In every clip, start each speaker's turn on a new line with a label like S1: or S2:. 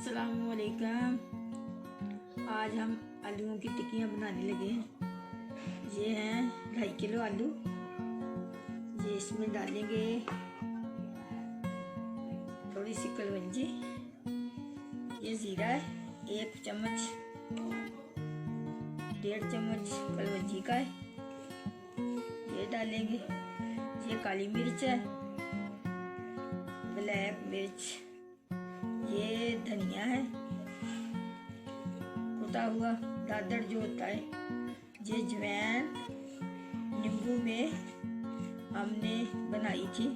S1: अस्सलामुअलैकुम। आज हम आलूओं की टिक्कियाँ बनाने लगे हैं। ये हैं 2.5 किलो आलू। ये इसमें डालेंगे थोड़ी सी कलवंजी, ये ज़ीरा है 1 चम्मच, 1.5 चम्मच कलवंजी का है, ये डालेंगे। ये काली मिर्च है, ब्लैक मिर्च, ये धनिया है कुटा हुआ, दादड़ जो होता है, ये जवैन नींबू में हमने बनाई थी,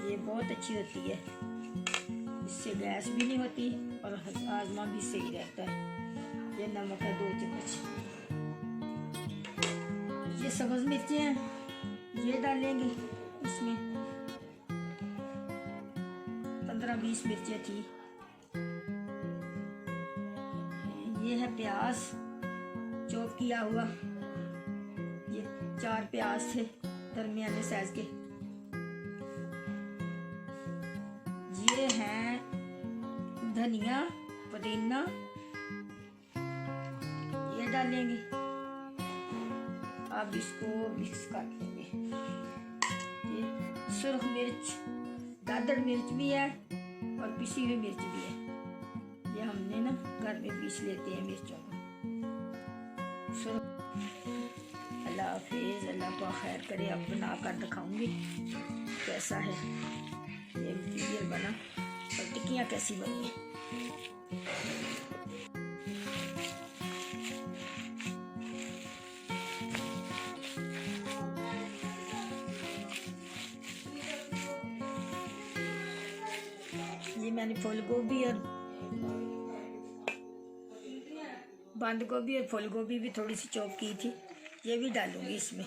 S1: ये बहुत अच्छी होती है, इससे गैस भी नहीं होती और हाजमा भी सही रहता है। ये नमक है 2 चम्मच। ये सब्ज़ मिर्चें हैं, ये डालेंगे इसमें, 15-20 मिर्चें थी। ये है प्याज चॉप किया हुआ, ये 4 प्याज थे दरमियाने साइज के। ये है धनिया पुदीना, ये डालेंगे। अब इसको मिक्स कर लेंगे। ये सुर्ख मिर्च, दादड़ मिर्च भी है और पिसी हुई मिर्च भी है, ये हमने ना घर में पीस लेते हैं मिर्चों को। अल्लाह हाफिज़, अल्लाह को खैर करे। अब बना कर दिखाऊंगी कैसा है ये मटीरियल बना और टिक्कियाँ कैसी बनी है। ये मैंने फूल गोभी और बंद गोभी और फूल गोभी भी थोड़ी सी चॉप की थी, ये भी डालूंगी इसमें।